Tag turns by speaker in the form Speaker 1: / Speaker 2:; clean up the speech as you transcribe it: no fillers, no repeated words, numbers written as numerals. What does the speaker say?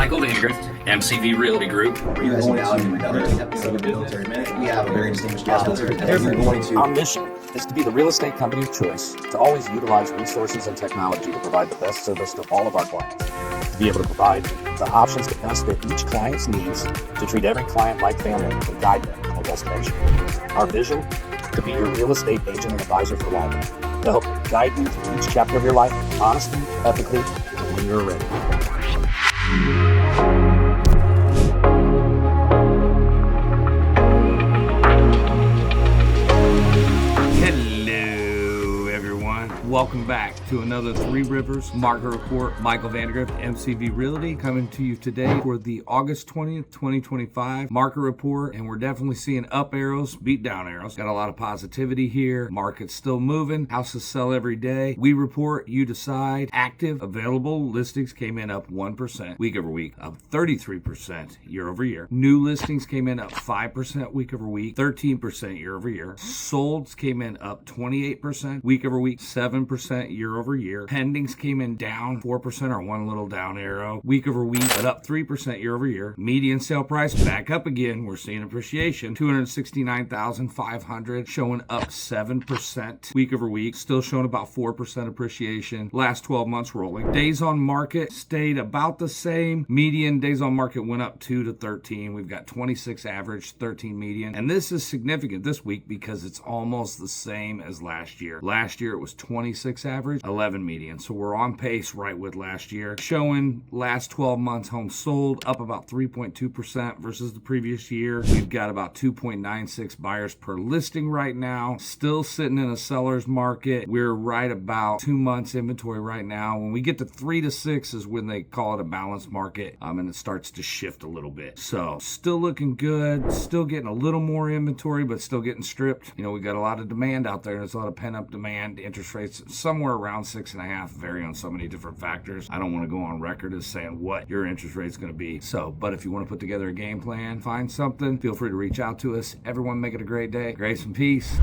Speaker 1: Michael Vandegrift, MCV Realty Group.
Speaker 2: You guys now in another episode of Military Minute. We have a very distinguished guest with us today. We're going to...
Speaker 3: Our mission is to be the real estate company of choice, to always utilize resources and technology to provide the best service to all of our clients, to be able to provide the options to best fit each client's needs, to treat every client like family, and guide them to a destination. Our vision, to be your real estate agent and advisor for life, to help guide you through each chapter of your life, honestly, ethically, and when you're ready.
Speaker 4: Hello, everyone. Welcome back to another 3Rivers Market Report. Michael Vandegrift, MCV Realty, coming to you today for the August 20th, 2025 Market Report. And we're definitely seeing up arrows, beat down arrows. Got a lot of positivity here. Market's still moving. Houses sell every day. We report, you decide. Active, available listings came in up 1% week over week, up 33% year over year. New listings came in up 5% week over week, 13% year over year. Solds came in up 28% week over week, 7% year over year. Pendings came in down 4% or one little down arrow week over week, but up 3% year over year. Median sale price back up again. We're seeing appreciation, 269,500, showing up 7% week over week, still showing about 4% appreciation. Last 12 months rolling. Days on market stayed about the same. Median days on market went up 2 to 13. We've got 26 average, 13 median. And this is significant this week because it's almost the same as last year. Last year it was 26 average, 11 median. So we're on pace right with last year. Showing last 12 months homes sold up about 3.2% versus the previous year. We've got about 2.96 buyers per listing right now. Still sitting in a seller's market. We're right about 2 months inventory right now. When we get to 3 to 6 is when they call it a balanced market, and it starts to shift a little bit. So still looking good. Still getting a little more inventory, but still getting stripped. You know, we got a lot of demand out there. There's a lot of pent up demand. Interest rates somewhere around 6.5, vary on so many different factors. I don't want to go on record as saying what your interest rate is going to be. So, but if you want to put together a game plan, find something, feel free to reach out to us. Everyone make it a great day. Grace and peace.